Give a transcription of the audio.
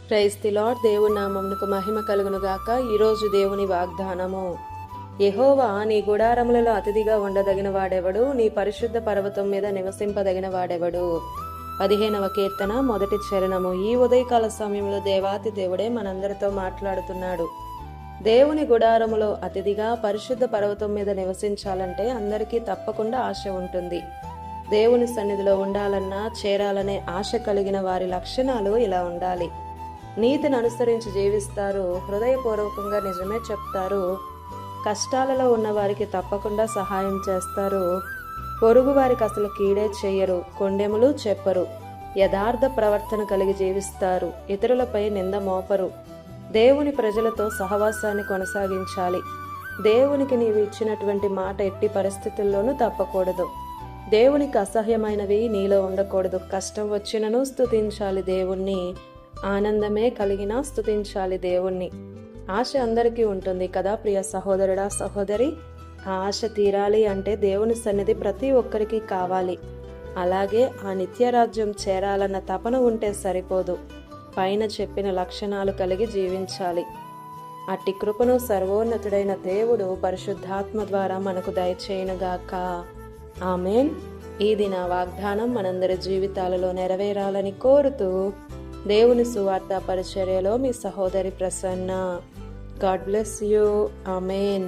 Praise the lord. దేవుని నామమునకు మహిమ కలుగును గాక. ఈరోజు దేవుని వాగ్దానము. యెహోవా నీ గుడారములలో అతిథిగా ఉండదగిన వాడెవడు? నీ పరిశుద్ధ పర్వతం మీద నివసింపదగిన వాడెవడు? 15వ కీర్తన మొదటి చరణము. ఈ ఉదయకాల సమయంలో దేవాతి దేవుడే మనందరితో మాట్లాడుతున్నాడు. దేవుని గుడారములో అతిథిగా పరిశుద్ధ పర్వతం మీద నివసించాలంటే అందరికీ తప్పకుండా ఆశ ఉంటుంది. దేవుని సన్నిధిలో ఉండాలన్నా, చేరాలనే ఆశ కలిగిన వారి లక్షణాలు ఇలా ఉండాలి. నీతిని అనుసరించి జీవిస్తారు, హృదయపూర్వకంగా నిజమే చెప్తారు, కష్టాలలో ఉన్న వారికి తప్పకుండా సహాయం చేస్తారు, పొరుగు వారికి అసలు కీడే చెయ్యరు, కొండెములు చెప్పరు, యథార్థ ప్రవర్తన కలిగి జీవిస్తారు, ఇతరులపై నింద మోపరు, దేవుని ప్రజలతో సహవాసాన్ని కొనసాగించాలి. దేవునికి నీవు ఇచ్చినటువంటి మాట ఎట్టి పరిస్థితుల్లోనూ తప్పకూడదు. దేవునికి అసహ్యమైనవి నీలో ఉండకూడదు. కష్టం వచ్చినను స్తుతించాలి దేవుణ్ణి, ఆనందమే కలిగినా స్తుతించాలి దేవుణ్ణి. ఆశ అందరికీ ఉంటుంది కదా ప్రియ సహోదరుడా, సహోదరి. ఆ ఆశ తీరాలి అంటే దేవుని సన్నిధి ప్రతి ఒక్కరికి కావాలి. అలాగే ఆ నిత్యరాజ్యం చేరాలన్న తపన ఉంటే సరిపోదు, పైన చెప్పిన లక్షణాలు కలిగి జీవించాలి. అట్టి కృపను సర్వోన్నతుడైన దేవుడు పరిశుద్ధాత్మ ద్వారా మనకు దయచేయునుగాక. ఆమేన్. ఈ దిన వాగ్దానం మనందరి జీవితాలలో నెరవేరాలని కోరుతూ దేవుని సువార్త పరిచర్యలో మీ సహోదరి Prasanna. God bless you. Amen.